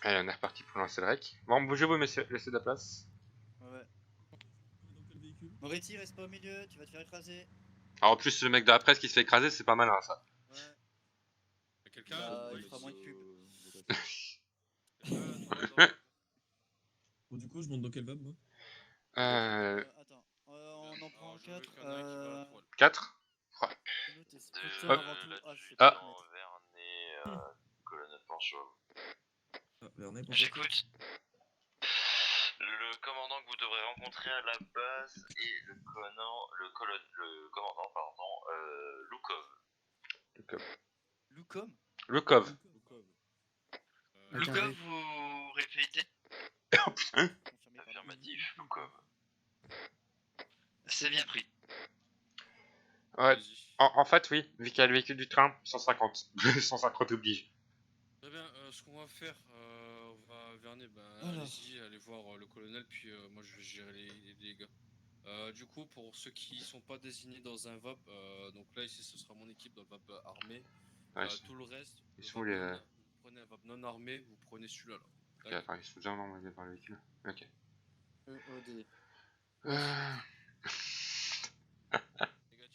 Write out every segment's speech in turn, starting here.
Allez, on est reparti pour lancer le rec. Bon, je vous laissez de la place. Ouais. Moretti, reste pas au milieu, tu vas te faire écraser. Alors en plus, le mec de la presse qui se fait écraser, c'est pas malin ça. Ouais. Y'a quelqu'un Bah, il fera moins de pub. Bon, du coup, je monte dans quel vibe moi? Attends, on en prend 4. 4 T'es spotter avant tout. Ah, je sais Ah. pas te mettre. Vernet, colonel Panchauve. Ah, Vernet, pour J'écoute. Le commandant que vous devrez rencontrer à la base est le commandant, Loukov. Loucom. Lukov. Loukov, vous répétez? Confirmé par Affirmatif, Loukov. C'est bien pris. Ouais. En fait, oui, vu qu'il y a le véhicule du train, 150. 150 oblige. Très bien, ce qu'on va faire, on va Vernet, Alors. allez-y, allez voir le colonel, puis moi je vais gérer les gars. Du coup, pour ceux qui sont pas désignés dans un VAP, donc là ici ce sera mon équipe dans le VAP armé. Ouais, Tout le reste, ils le sont VAP les. vous prenez un VAP non armé, vous prenez celui-là. Ok, attends, ils sont déjà envoyés par le véhicule. Ok. EOD. Négatif, vous êtes dans l'autre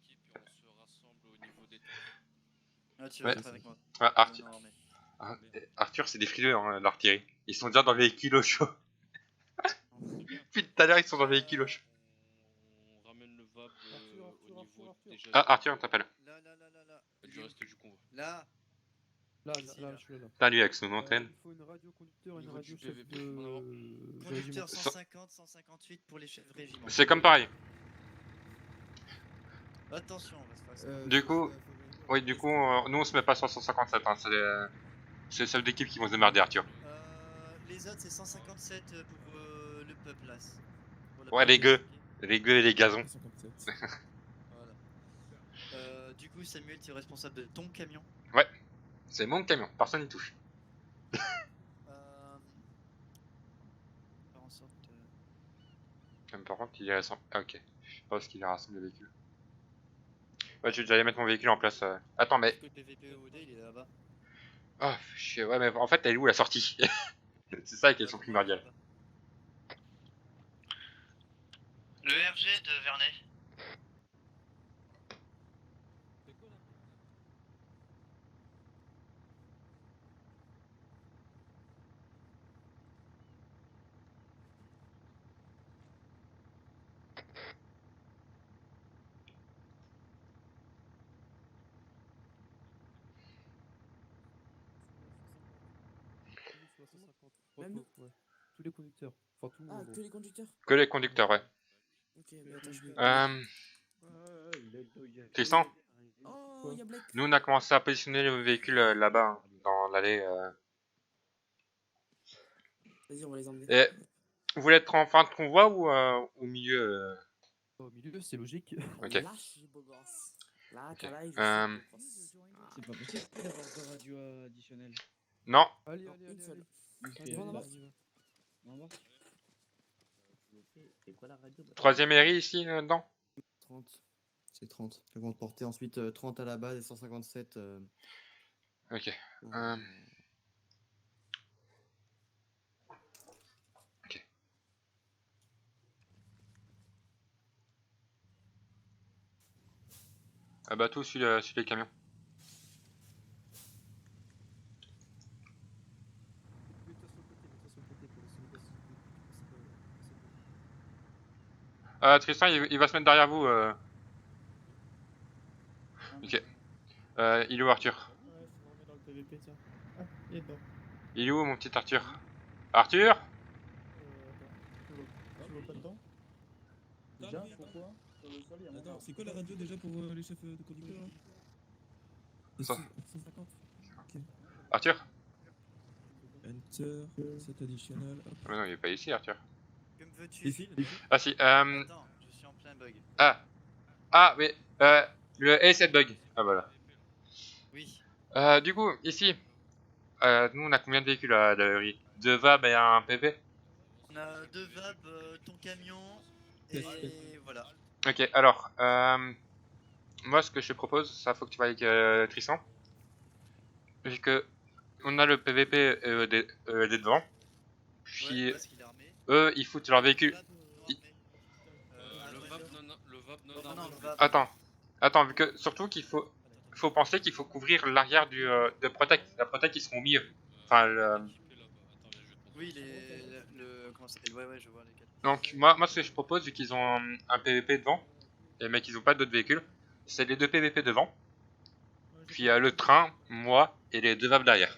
équipe et on se rassemble au niveau des tentes. Ah, tu vas Ouais. être avec moi. Ah, Arthur. Non, mais... Arthur, c'est des frileux, hein, l'artillerie. Ils sont déjà dans le véhicule au chaud. Depuis tout à l'heure, ils sont dans le véhicule au chaud. On ramène le VAP au niveau déjà. Ah, Arthur, on t'appelle. Là. Du reste du convoi. Là. Là, Ici, là, là. je suis là. T'as lui avec son antenne. Il faut une radio conducteur et une Niveau radio du chef PVP, de... en avant. de Conducteur régiment. 150, 158 pour les chefs de régiment. C'est comme pareil. Attention, on va se faire Du coup, oui, du coup, nous on se met pas sur 157, hein, c'est les chefs d'équipe qui vont se démerder, Arthur. Les autres, c'est 157 pour le peuple là. Ouais, les gueux et les gazons. 157. Voilà. Du coup, Samuel, tu es responsable de ton camion. C'est mon camion, personne n'y touche. Faire en sorte. Par contre, il est rassemblé. Ah, ok. Je sais pas ce qu'il a rassemblé le véhicule. Ouais, je vais déjà aller mettre mon véhicule en place. Attends, mais. Le PVP OD, il est là-bas. Ah, ouais, mais en fait, elle est où la sortie? C'est ça la question primordiale. Le RG de Vernet. Même nous ouais. Tous les conducteurs. Enfin, tout le Ah, monde. que les conducteurs? Que les conducteurs, ouais. Ok, mais attends, je vais. Tristan, Oh, y'a Blake. nous on a commencé à positionner le véhicule là-bas, hein, dans l'allée. Vas-y, on va les emmener. Et vous voulez être en fin de convoi ou au milieu Au milieu, c'est logique. Ok. Lâche les beaux gosses. Là, Ok. Kalaï, je sais beau gosse. C'est pas possible d'avoir deux radios additionnelles. Non. Allez, Non, allez, une allez. seule. Ok, Devant, bah, devant. on va voir. C'est quoi la radio? Troisième mairie ici, dedans. 30. C'est 30. Ils vont te porter ensuite 30 à la base et 157. Ok. Ok. Ah bah tout sur les camions. Tristan, il va se mettre derrière vous. Ok. Il est où Arthur? Ouais, faut me remettre dans le PVP, tiens. Ah, il est dedans. Il est où mon petit Arthur? Arthur? Attends, tu vois pas dedans? Déjà, pourquoi? Sur le sol, il y a mon Attends, arbre. c'est quoi la radio déjà pour les chefs de conducteurs là? Ça. 150. Ok. Arthur? Enter, set additional. Hop. Ah mais non, il est pas ici Arthur. Que me veux-tu? Ici, Ah si, Attends, je suis en plein bug. Ah, mais le A7 bug. Ah voilà. Oui. Du coup, ici, nous on a combien de véhicules à la rue? 2 VAB et un PV? On a 2 VAB, ton camion, et voilà. Ok, alors, moi ce que je te propose, ça faut que tu vas avec Tristan. Vu que on a le PVP EED devant. Puis Ouais, parce qu'il est armé. eux, ils foutent leur véhicule. VAB non Il- armé. Le ouais, VAB non non, armé. non, VAB. Attends, vu que surtout qu'il faut penser qu'il faut couvrir l'arrière de Protect. La Protect, ils seront au milieu. Enfin, Équipé là-bas. Attends, viens, je vais te montrer. Oui, comment ça s'appelle? Ouais, je vois lesquels. donc moi, ce que je propose, vu qu'ils ont un PVP devant, et mais qu'ils ont pas d'autres véhicules, c'est les deux PVP devant. Puis le train, moi, et les deux VAB derrière.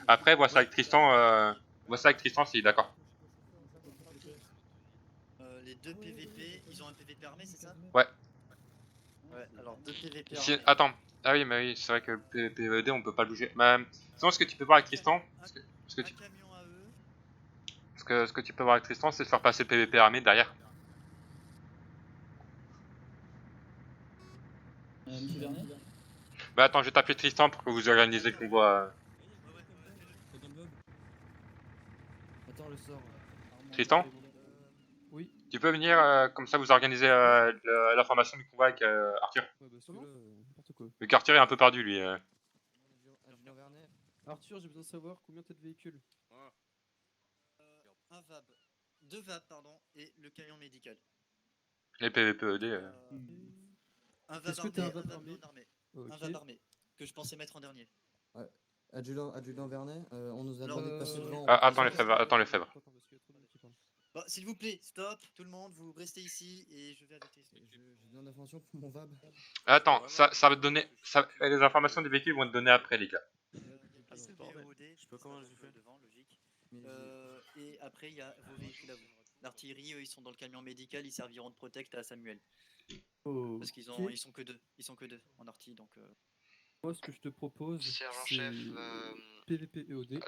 Après, vois ça avec Tristan s'il est d'accord. Les deux PVP, ils ont un PVP armé, c'est ça? Ouais. Ouais, alors deux PVP Si, armés. attends. Ah oui, mais oui, c'est vrai que le PVD, on peut pas le bouger. Mais sinon, ce que tu peux voir avec Tristan, Un ce camion à eux. que tu peux voir avec Tristan, c'est de faire passer le PVP armé derrière. Monsieur Vernet? Bah attends, je vais t'appeler Tristan pour que vous organisez le convoi. T'es dans le mob? Attends, le sort. Tristan, Oui. tu peux venir, comme ça vous organisez la formation du convoi avec Arthur. Ouais, bah, parce que là, n'importe quoi. Le quartier est un peu perdu lui. Adjudant Vernet. Arthur, j'ai besoin de savoir combien t'as de véhicules. Un VAB. Deux VAB, pardon, et le camion médical. Les PVPED. Un VAB Est-ce que armé, t'as un un VAB VAB armé? non armé. Ok. Un VAB armé. Que je pensais mettre en dernier. Adjudant Vernet, on nous a Alors, demandé de passer devant. Ah, attends les fèves, attends les fèves. Attends, parce qu'il y a trop de monde qui parle. Bon, s'il vous plaît, stop, tout le monde, vous restez ici et je vais avec Tristan. J'ai besoin d'informations pour mon VAB. Attends, ça va te donner. Les informations des véhicules vont te donner après les gars. Passez le VOD, Je sais pas comment j'ai fait. devant, logique. Mais Et après, il y a vos véhicules à vous. L'artillerie, eux, ils sont dans le camion médical, ils serviront de protect à Samuel. Oh. Parce qu'ils sont que deux. Ils sont que deux en artille, donc. Moi, ce que je te propose, Sergent-chef, c'est PVP EOD.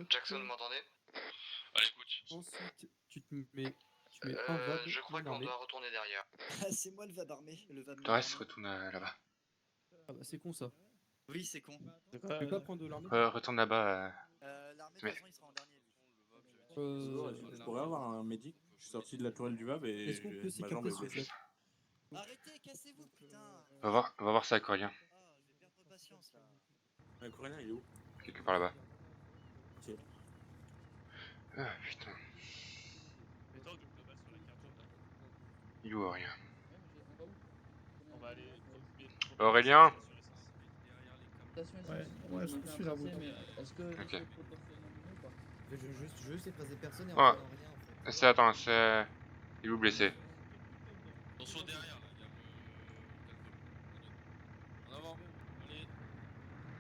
Jackson, vous m'entendez? Allez, écoute. Ensuite, tu mets un VAB. Je crois non qu'on armé. doit retourner derrière. Ah, c'est moi le VAB armé. Le VAB non Le reste armé. retourne là-bas. Ah bah, c'est con ça. Oui, c'est con. Tu peux pas prendre de l'armée? Retourne là-bas. L'armée, de Mais- toute façon, il sera en dernier, lui. Je pourrais avoir un médic. Je suis sorti de la tourelle du VAB et Est-ce qu'on peut ma jambe s'écarter est s'il vous blessée. plaît? Arrêtez, cassez-vous, putain. On va voir ça avec Aurélien. Ah, je vais perdre patience, là. Un coréen, il est où? Quelque part là-bas. Ok. Ah putain. Il est où Aurélien? Aurélien? Ouais, je suis là, vous. Est-ce que Ok. je veux juste écraser personne et Ouais. en rien en fait. C'est. Il est où blessé? Attention derrière là, il y a le. En avant, allez,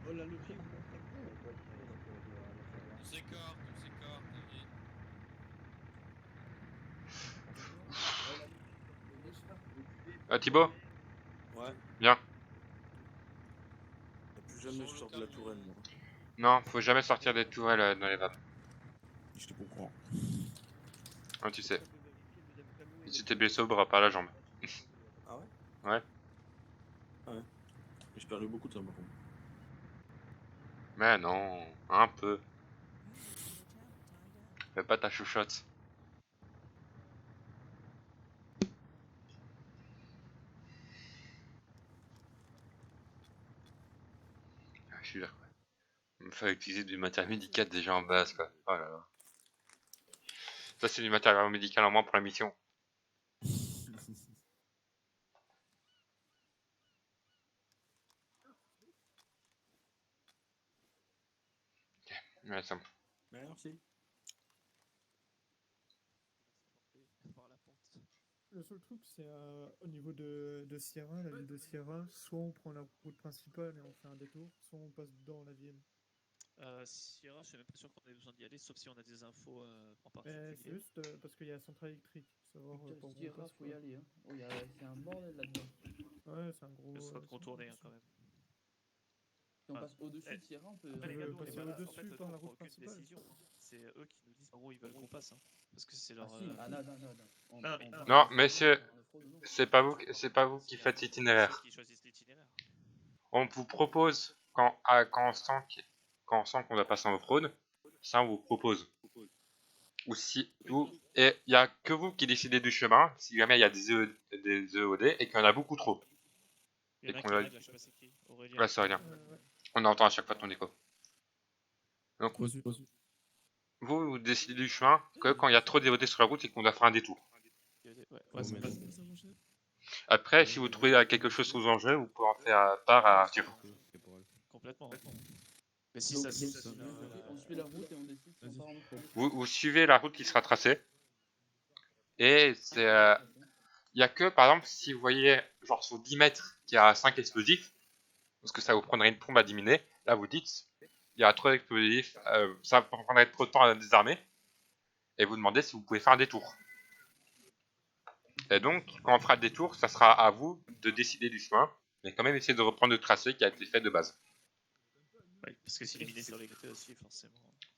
Oh la logique. on s'écarte, allez. Thibaut? Ouais. Viens. Plus jamais je sors de la tourelle, moi. Non, faut jamais sortir des tourelles dans les vapes. Je te comprends. Ah, tu sais. Si t'es blessé au bras, pas à la jambe. Ah ouais? Ouais. Ah ouais. Mais je perds beaucoup de ça, par contre. Mais non, un peu. Fais pas ta chouchotte. Ah, je suis là, quoi. Il me fait utiliser du matériel médical déjà en base, quoi. Oh là là. Ça, c'est du matériel médical en moins pour la mission. Ok, ouais, ça me... Merci. Le seul truc, c'est au niveau de Sierra, la ville de Sierra, soit on prend la route principale et on fait un détour, soit on passe dans la ville. Sierra, je suis même pas sûr qu'on ait besoin d'y aller, sauf si on a des infos en C'est particulier. juste parce qu'il y a la centrale électrique. Savoir pour où on passe, faut y quoi. aller. Hein. Oh, c'est un bordel là-dedans. Ouais, c'est un gros. Ce sera de contourner hein, quand même. Si on Ah. passe au-dessus de Sierra, on peut. Après, les veut gars, nous, on est passer pas là. au-dessus En fait, par nous, la on prend route aucune principale. décision. C'est eux qui nous disent en gros ils veulent qu'on passe. Hein. Parce que c'est Ah leur. si, non. Non, messieurs, c'est pas vous qui faites C'est l'itinéraire. eux qui choisissent l'itinéraire. On vous propose, quand on sent qu'on doit passer en off-road, ça on vous propose. Ou si, et il n'y a que vous qui décidez du chemin, si jamais il y a des EOD et qu'il y en a beaucoup trop. Il y en a Et un qu'on qui a- arrive là, je sais pas c'est qui. Aurélien. Ouais, c'est rien. Ouais. On entend à chaque fois ton écho. Donc, Reçu. vous décidez du chemin que quand il y a trop d'évotés sur la route et qu'on doit faire un détour. Ouais, c'est pas... Après, si vous trouvez quelque chose sous enjeu, vous pouvez en faire part à Arthur. Complètement. Mais si Donc, ça... on suit la route et on décide si on part en off-road. Vous suivez la route qui sera tracée. Et c'est... il y a que, par exemple, si vous voyez, genre sur 10 mètres, qu'il y a 5 explosifs, parce que ça vous prendrait une pompe à diminuer, là vous dites, il y a trop d'explosifs, ça prendrait trop de temps à désarmer, et vous demandez si vous pouvez faire un détour. Et donc, quand on fera le détour, ça sera à vous de décider du chemin, mais quand même essayer de reprendre le tracé qui a été fait de base. Ouais, parce que s'il est miné sur les côtés aussi, forcément.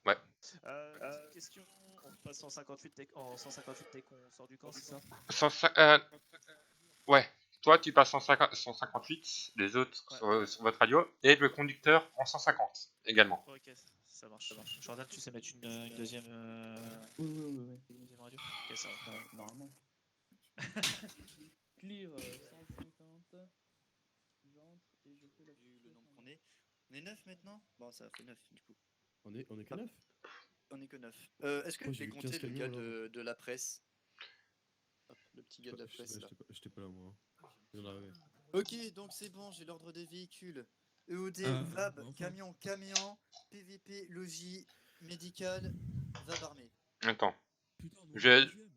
Ouais. Petite question, on passe en 158 dès qu'on sort du camp, c'est ça? 105, ouais, toi tu passes en 158, les autres sur votre radio, et le conducteur en 150 également. Ok, ça marche. Jordan, tu sais mettre une deuxième, Oui. deuxième radio? Ok, ça va. Normalement. Clear 150. J'entre et je fais la Vu le nombre qu'on est. On est 9 maintenant? Bon, ça fait 9 du coup. On est que 9. On est que 9. Est-ce que Moi, tu j'ai as vu compté 15 le gars camions, de la presse? Hop, le petit gars de la presse là. J'étais pas là, moi. Il en arrivait. Ok, donc c'est bon, j'ai l'ordre des véhicules. EOD, VAB, enfin. camion, PVP, logis, médical, VAB armé. Attends, Putain, non, Je- deuxième.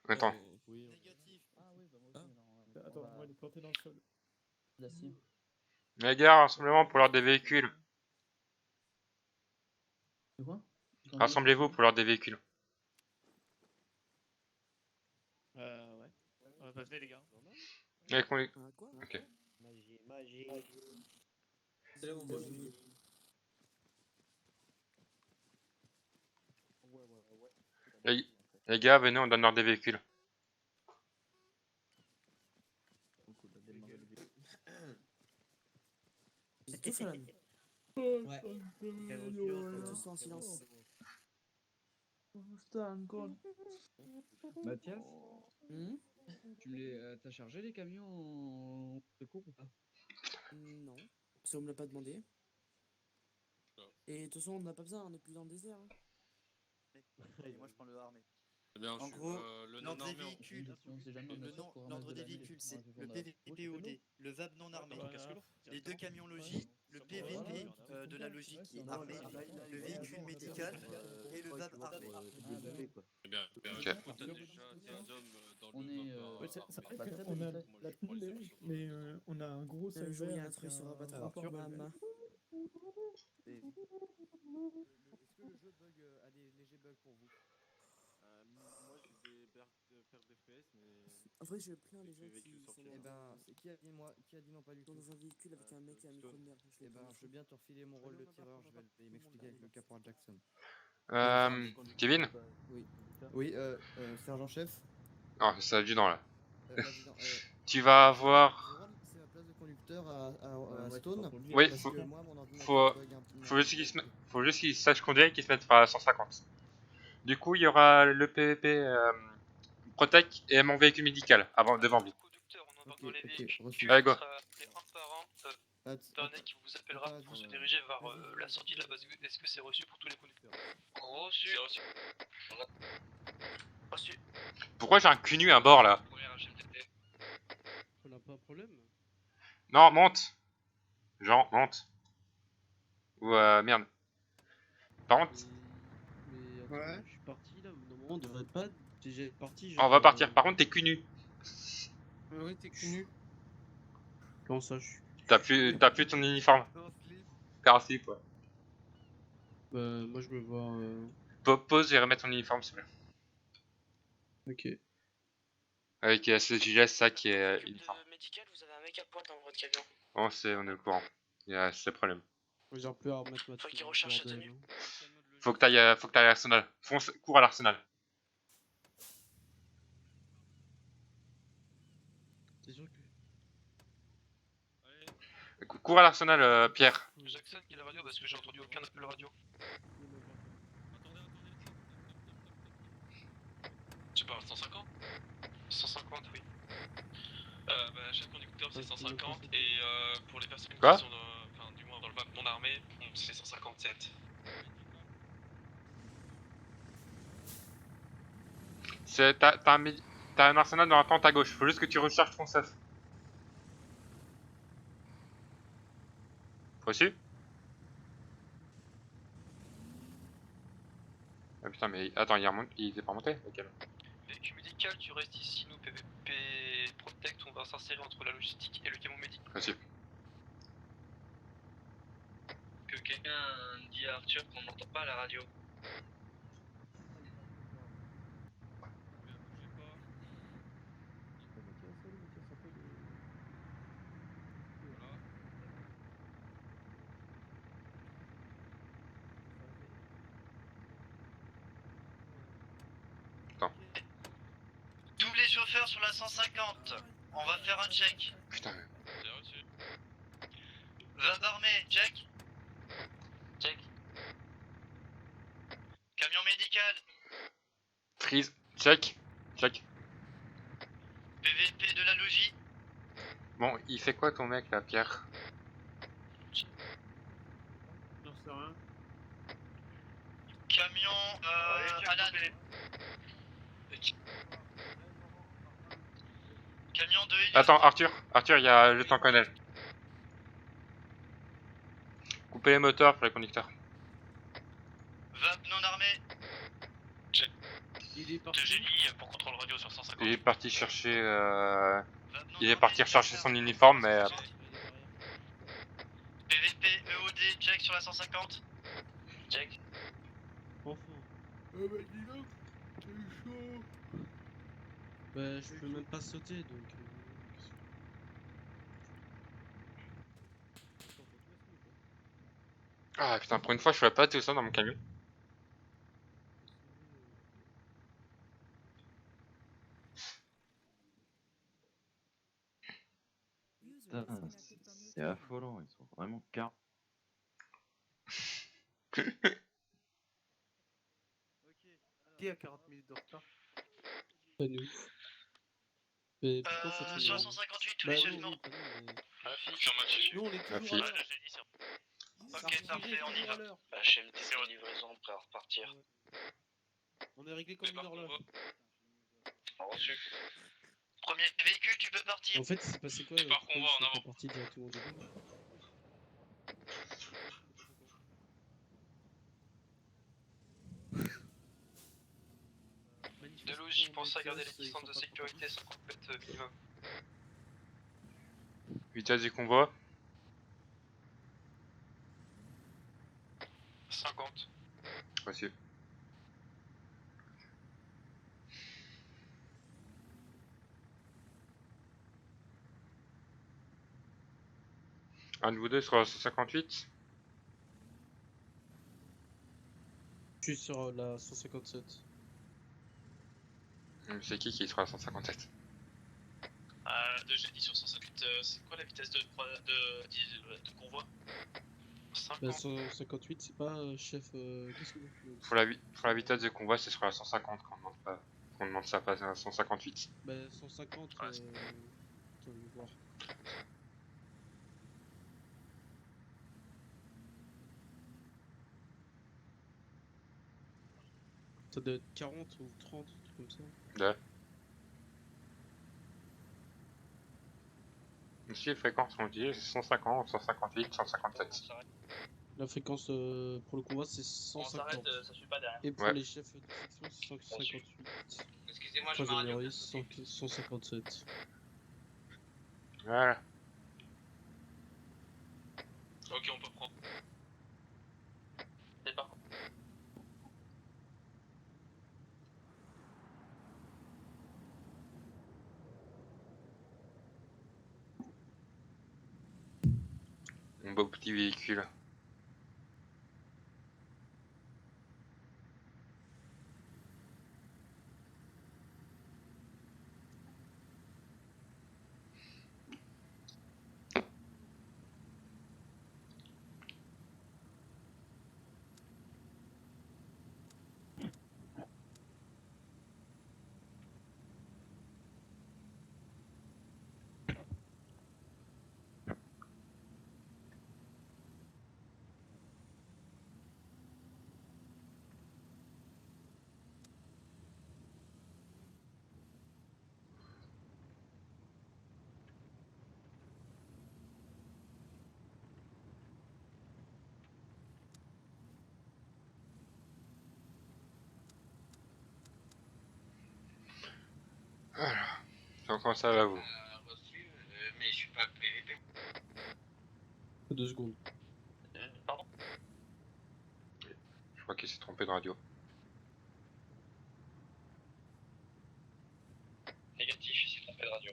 attends. Oui. Négatif. Ah oui, bah moi aussi, non. Attends, moi il est planté dans le sol. D'acier. Les gars, rassemblement pour l'ordre des véhicules. C'est quoi? Rassemblez-vous pour l'ordre des véhicules. Ouais. Bah, venez les gars. Les conduc- Quoi? Ok. C'est là mon boss. Les gars, venez, on donne l'ordre des véhicules. Ils tous à la Ouais. tous en silence. Mathias, Hmm t'as chargé les camions en secours ou pas? Non. Ça, on me l'a pas demandé. Et de toute façon, on n'a pas besoin, on est plus dans le désert. Hein. Et moi je prends le armé. Eh bien, En je- gros, le l'ordre des non-armé, véhicules, Le l'ordre des véhicules, c'est le PVP-OD, le VAB non armé, les deux camions logis, le PVP de la logie qui est armé, le véhicule médical et le VAB armé. Eh bien, Ok. du coup, t'as déjà des hommes dans On le est, VAB, Ouais, c'est vrai bah, qu'on a moi, la je prends les tenue, hommes sur le mais on a un gros sac Un jour, il y a vert un avec truc sur Avatar. rapport de Mama. Est-ce que le jeu bug a des légers bugs pour vous? Moi, j'ai des pertes d'FPS, mais. En vrai, je plains les gens vécu qui sorti. sont Eh ben, qui a dit moi pas du tout. Dans un véhicule avec un mec et un micro de merde. Eh ben, je veux bien te refiler mon rôle de tireur, je vais m'expliquer avec le caporal Jackson. Kevin? Oui, sergent-chef. Ah, c'est l'adjudant là. L'adjudant, Tu vas avoir... j'ai le droit de laisser ma place de conducteur à Stone. Oui, Parce faut, que moi, mon ordinateur faut- bug faut juste qu'il sache conduire et qu'il se mette à 150. Du coup, il y aura le PVP Protec et mon véhicule médical avant, devant lui. Conducteur, on embarque Ok, dans les ok, véhicules. reçu. Allez, On go. sera appelé un par un. T'en as qui vous appellera pour se diriger vers la sortie de la base. Est-ce que c'est reçu pour tous les conducteurs? Reçu. Reçu. Pourquoi j'ai un cul nu à bord là? Première HMTT. On n'a pas de problème. Non, monte. Jean, monte. Ou merde. Par contre, Mais attends, je suis parti là, normalement on devrait pas. J'ai parti. on va partir. Par contre, t'es cul nu. Ouais, t'es cul nu. Comment ça, je suis. T'as plus ton uniforme. Car slip, ouais. Bah, moi je me vois. Pause et remettre ton uniforme, s'il te plaît. Ok. Avec SSJS, ça qui est uniforme. Médical, vous avez un mec à pointe dans votre camion. On est au courant. Il y a ce problème. J'ai plus à remettre ma Faut qu'il recherche sa bordel, tenue. hein. Faut que t'ailles à l'arsenal. Fonce, cours à l'arsenal. C'est sûr que. Cours à l'arsenal, Pierre. Jackson, qui est la radio parce que j'ai entendu aucun appel radio. Tu parles 150? 150, oui. Chaque conducteur c'est 150 et pour les personnes Quoi qui sont du moins dans le VAP non armé, c'est 157. T'as un arsenal dans la tente à gauche, faut juste que tu recharges ton stuff. Reçu? Ah putain, mais attends, il est pas remonté? Ok. Véhicule médical, tu restes ici, nous PVP Protect, on va s'insérer entre la logistique et le camion médic. Reçu. Que quelqu'un dit à Arthur qu'on n'entend pas à la radio. Bien, bougez pas. Mathias, allez Mathias, un peu de... Voilà. Attends. Tous les chauffeurs sur la 150, on va faire un check. Putain. C'est reçu. Vab armé, check. Check. Camion médical, Freeze. Check. Check. PVP de la logis. Bon, il fait quoi ton mec là, Pierre? J'en sais rien. Camion Alan. Camion de Helios. Attends, Arthur, il y a le temps connel. Coupez les moteurs pour les conducteurs. Vab non armé. Il est De parti. génie pour contrôle radio sur 150. Il est parti chercher. Vab non Il est armé, parti check rechercher sur son la uniforme, mais. 150. PVP EOD, check sur la 150. Check. Enfin. bah dis donc, c'est chaud. Bah, je peux même pas sauter donc. Ah putain, pour une fois, je ferais pas tout ça dans mon camion. Putain, c'est affolant, ils sont vraiment car. Qui a 40 minutes de retard? Pas nous. Mais pourquoi faut être Sur la énervé? 158, tous Bah les oui, chefs oui, morts. pas nous, mais- Nous on est La toujours fille. à l'heure. Ok, parfait, on y va. HMT de livraison, prêt à repartir. On est réglé comme une horloge. Reçu. Premier véhicule, tu peux partir. En fait, c'est passé quoi? Par Pourquoi convoi, ils en sont avant. pas partis directement au début? De logis, pense à garder les distances de sécurité sans complète minimum. Vitesse du convoi. 50. Reçu. Un de vous deux sur la 158. Je suis sur la 157. C'est qui est sur la 157? De génie sur 158, c'est quoi la vitesse de convoi? Bah, 50. 158, c'est pas chef. Qu'est-ce que. Pour la vitesse de convoi, c'est sur la 150 qu'on demande pas. Qu'on demande ça passe à la 158. Bah, 150. Ouais. Attends, je vais voir. Ça doit être 40 ou 30, un truc comme ça. Là. Ici, les fréquences qu'on dit, c'est 150, 158, 157. La fréquence pour le combat, c'est On s'arrête, 150. ça suit pas derrière. Et pour Ouais. les chefs de section, c'est 158. Excusez-moi, je Troisième radio. numéro, 157. Voilà. Ok, on peut prendre. C'est parti. Mon beau petit véhicule. Comment ça va vous? Reçu, mais je suis pas PVP. 2 secondes. Pardon? Je crois qu'il s'est trompé de radio. Négatif, il s'est trompé de radio.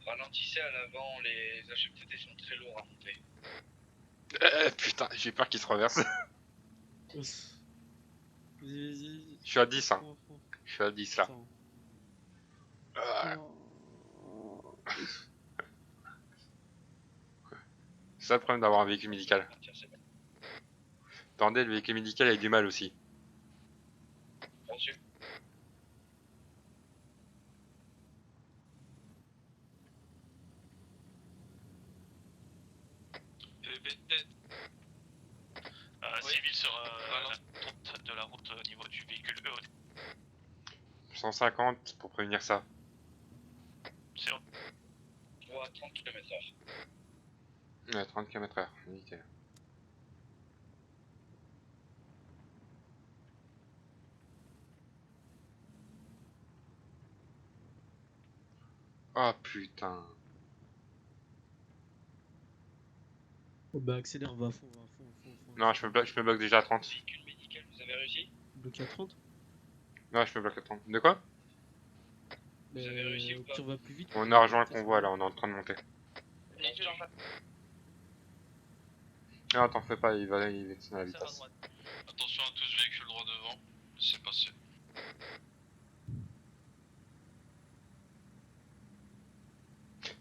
Ralentissez à l'avant, les HMTT sont très lourds à monter. Putain, j'ai peur qu'il se renverse. Vas-y. Je suis à 10, hein. Je suis à 10 là. C'est ça le problème d'avoir un véhicule médical. Attendez, le véhicule médical a du mal aussi. Reçu. PVP de tête. Civil sera à la de la route au niveau du véhicule EOD. 150 pour prévenir ça. C'est bon. Je vois à 30 km/h. Ouais, 30 km/h, nickel. Oh putain. Oh bah accélère, va à fond, va à fond, à fond, à fond. Non, je me bloque déjà à 30. Véhicule médical, vous avez réussi? Bloqué à 30. Non, je me bloque à 30. De quoi? Vous avez réussi ou pas? Tu vas plus vite. On a rejoint le convoi là, on est en train de monter. Véhicule en face. Non, t'en fais pas, il va à la vitesse. Attention à tous, véhicules droit devant. C'est passé.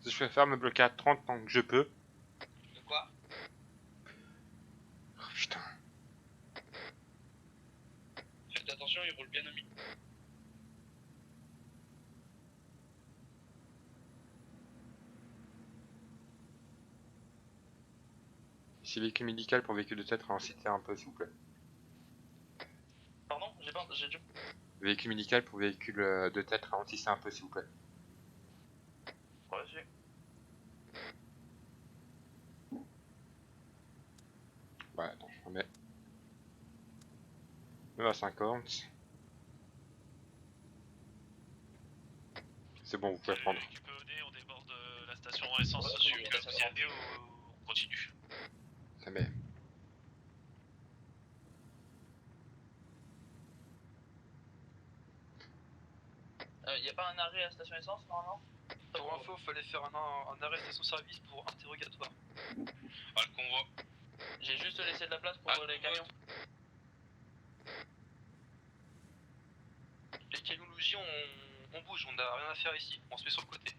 Je préfère me bloquer à 30 tant que je peux. De quoi? Oh putain. Faites attention, il roule bien au milieu. Si véhicule médical pour véhicule de tête, ralentissez un peu s'il vous plaît. Pardon? J'ai dû... Véhicule médical pour véhicule de tête, ralentissez un peu s'il vous plaît. Reçu. Ouais, attends, je remets. Me à 50. C'est bon, vous pouvez prendre. L'équipe EOD, on déborde la station essence. Vous y allez ou on continue? Ça met. Y a pas un arrêt à station essence normalement? Pour info, fallait faire un arrêt station-service pour interrogatoire. Ah, le convoi. J'ai juste laissé de la place pour les camions. Les camions logis, on bouge, on n'a rien à faire ici, on se met sur le côté.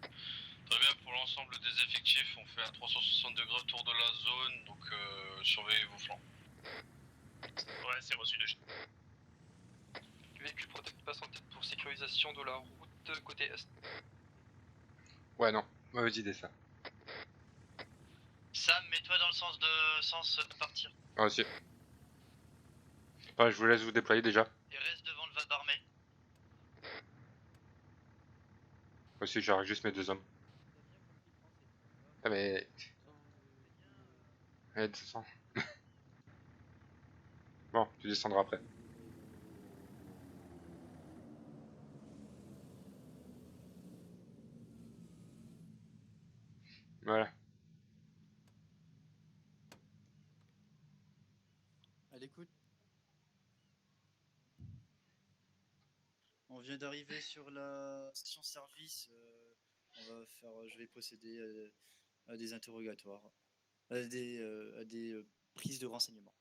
Très bien, pour l'ensemble des effectifs, on fait un 360 degrés autour de la zone, donc surveillez vos flancs. Ouais, c'est reçu de véhicule protect passe en tête pour sécurisation de la route côté est. Ouais, non, mauvaise idée ça. Sam, mets-toi dans le sens de partir. Ah, aussi. Enfin, je vous laisse vous déployer déjà. Et reste devant le VAB armé. Aussi, j'arrête juste mes 2 hommes. Ah, mais. Ouais, descends. Bon, tu descendras après. Voilà. À l'écoute. On vient d'arriver sur la station service. Je vais procéder à des interrogatoires, à des prises de renseignements.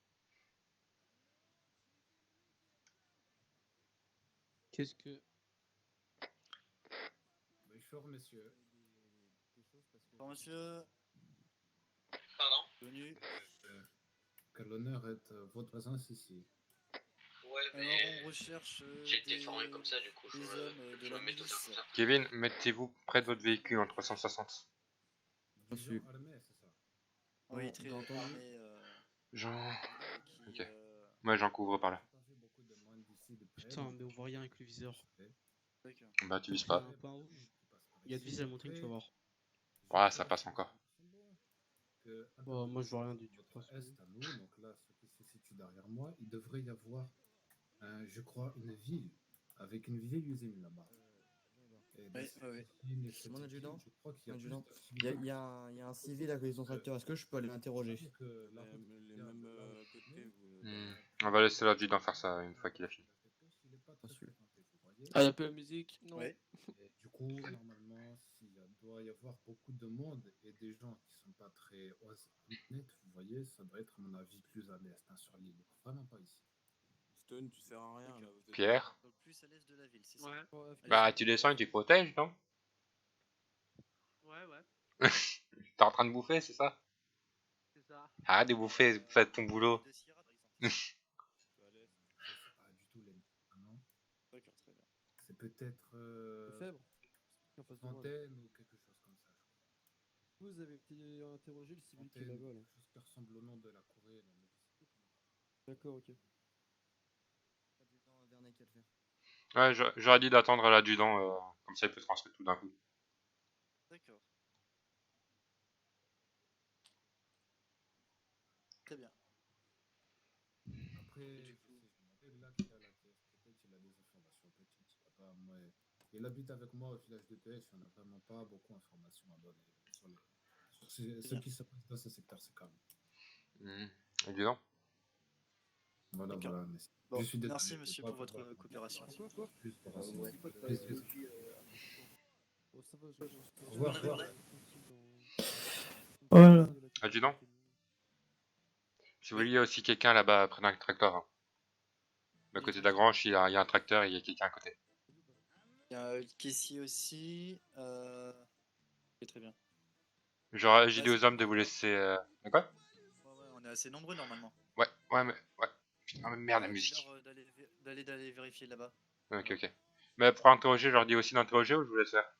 Qu'est-ce que... Bonjour, monsieur. Bonjour, monsieur. Pardon? Venu. Que l'honneur est votre présence ici. Ouais, Alors mais on recherche j'ai été formé comme ça, du coup, des hommes de la mets tout ça milice. comme ça. Kevin, mettez-vous près de votre véhicule en 360. Reçu. Armé, c'est ça. Oui, Oh, très j'ai entendu. armé. Jean. Qui, Ok. Moi, j'en couvre par là. Putain, mais on voit rien avec le viseur. d'accord. Bah, tu vises Il y a pas. un point rouge. Il y a de vis à montrer, tu vas voir. Ouais, ça passe encore. que Bon, moi je vois rien du tout. notre est à nous, donc là, ce qui se situe derrière moi, il devrait y avoir, je crois, une ville avec une vieille usine là-bas. Et dans Ouais, cette ouais, ouais. usine et cette Mon ville, adjudant, je crois qu'il y a plus adjudant. d'activité. Il y a un civil à côté de son tracteur. Est-ce que je peux aller l'interroger? Que la route Les qui vient mêmes de là où je côtés, suis, Hmm. On va laisser l'adjudant faire ça une fois qu'il a fini. il est pas très fréquenté, vous voyez. Ah, il y a peu de musique? Non. Ouais. Et du coup, normalement, doit y avoir beaucoup de monde et des gens qui sont pas très honnêtes, vous voyez, ça doit être, à mon avis, plus à l'est, hein, sur l'île. Vraiment pas ici. Stone, tu sers à rien là. Vous êtes... Pierre? Donc plus à l'est de la ville, c'est ça? Ouais. Bah, tu descends et tu protèges, non? Ouais, ouais. T'es en train de bouffer, c'est ça? C'est ça. Arrête de bouffer, faites ton boulot. De Sierra, par exemple. Je sais pas du tout les noms. Ah non. D'accord, très bien. C'est peut-être Fèvre en face de moi. Antenne ou quelque chose comme ça, je crois. Vous avez été interrogé le civil qui est Antenne, là-bas là. quelque chose qui ressemble au nom de la Corée, là, mais je sais plus comment. D'accord, ok. Adjudant Vernet qui va le faire. Ouais, j'aurais dit d'attendre l'adjudant, comme ça il peut transmettre tout d'un coup. D'accord. Très bien. Après, je sais là qu'il a la tête, peut-être qu'il a des informations, peut-être. Il a pas, moi, il habite avec moi au village de PS, on n'a vraiment pas beaucoup d'informations à donner sur ce qui se passe dans ce secteur, c'est calme. Adjudant? Voilà, D'accord. voilà. Mais Bon, je suis désolé, merci je peux monsieur pas pour votre pouvoir coopération. plus de renseignements. Ouais. Plus. Bon, ça va, Au revoir, au revoir. Voilà. Adjudant? Si vous voulez, il y a aussi quelqu'un là-bas près d'un tracteur. Hein. À côté de la grange, il y a un tracteur et il y a quelqu'un à côté. Il y a le caissier aussi. Ok, très bien. J'aurais dit aux hommes de vous laisser... De quoi? Ouais, on est assez nombreux normalement. Ouais, mais... Ouais. Putain, mais merde, la musique. Dis-leur d'aller vérifier là-bas. Ok. Mais pour interroger, je leur dis aussi d'interroger ou je vous laisse faire?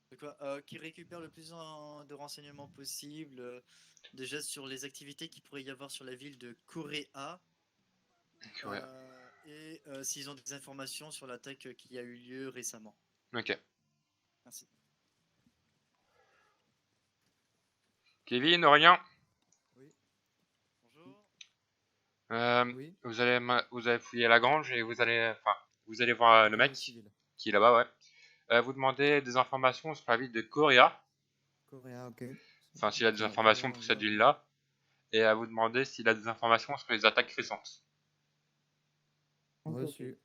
De quoi qui récupère le plus de renseignements possible, déjà sur les activités qu'il pourrait y avoir sur la ville de Coréa. Et s'ils ont des informations sur l'attaque qui a eu lieu récemment. Ok. Merci. Kevin, Aurélien? Oui. Bonjour. Oui. Vous allez fouiller la grange et vous allez voir le mec qui est là-bas, ouais. Vous demandez des informations sur la ville de Coréa. Coréa, ok. Enfin, s'il a des informations pour cette ville-là. Et à vous demander s'il a des informations sur les attaques récentes. Reçu.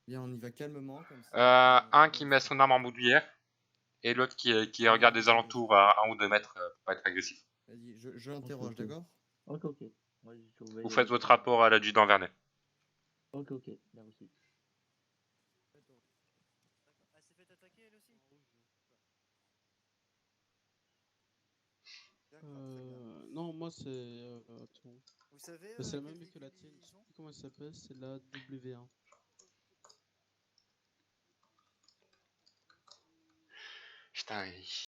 Bien, on y va calmement comme ça. Un qui met son arme en bouclière. Et l'autre qui regarde les alentours à 1 ou 2 mètres pour pas être agressif. Vas-y, je l'interroge, d'accord? Ok. Vous faites votre rapport à l'adjudant Vernet. Ok, bien reçu. Elle s'est fait attaquer elle aussi? Non, moi c'est. Attends. Vous savez, C'est la quel même que la véhicule tienne, je ils sais ont plus comment elle s'appelle, c'est la W1. Putain,